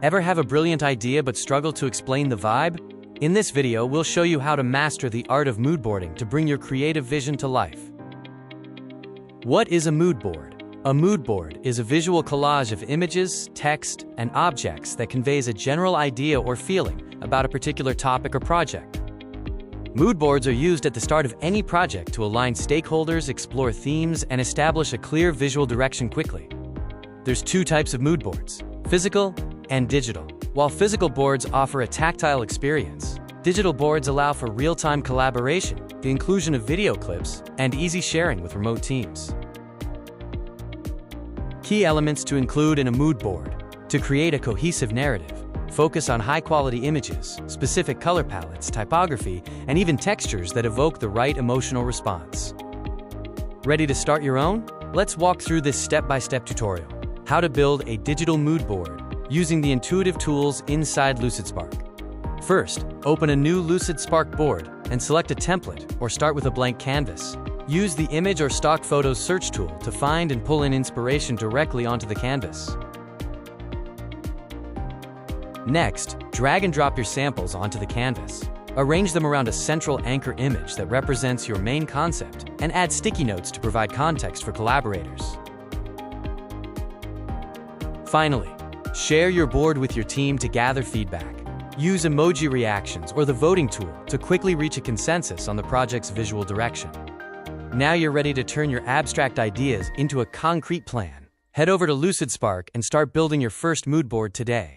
Ever have a brilliant idea but struggle to explain the vibe? In this video, we'll show you how to master the art of mood boarding to bring your creative vision to life. What is a mood board? A mood board is a visual collage of images, text, and objects that conveys a general idea or feeling about a particular topic or project. Mood boards are used at the start of any project to align stakeholders, explore themes, and establish a clear visual direction quickly. There's two types of mood boards: physical and digital. While physical boards offer a tactile experience, digital boards allow for real-time collaboration, the inclusion of video clips, and easy sharing with remote teams. Key elements to include in a mood board: to create a cohesive narrative, focus on high-quality images, specific color palettes, typography, and even textures that evoke the right emotional response. Ready to start your own? Let's walk through this step-by-step tutorial: how to build a digital mood board using the intuitive tools inside Lucidspark. First, open a new Lucidspark board and select a template or start with a blank canvas. Use the image or stock photos search tool to find and pull in inspiration directly onto the canvas. Next, drag and drop your samples onto the canvas. Arrange them around a central anchor image that represents your main concept, and add sticky notes to provide context for collaborators. Finally, share your board with your team to gather feedback. Use emoji reactions or the voting tool to quickly reach a consensus on the project's visual direction. Now you're ready to turn your abstract ideas into a concrete plan. Head over to Lucidspark and start building your first mood board today.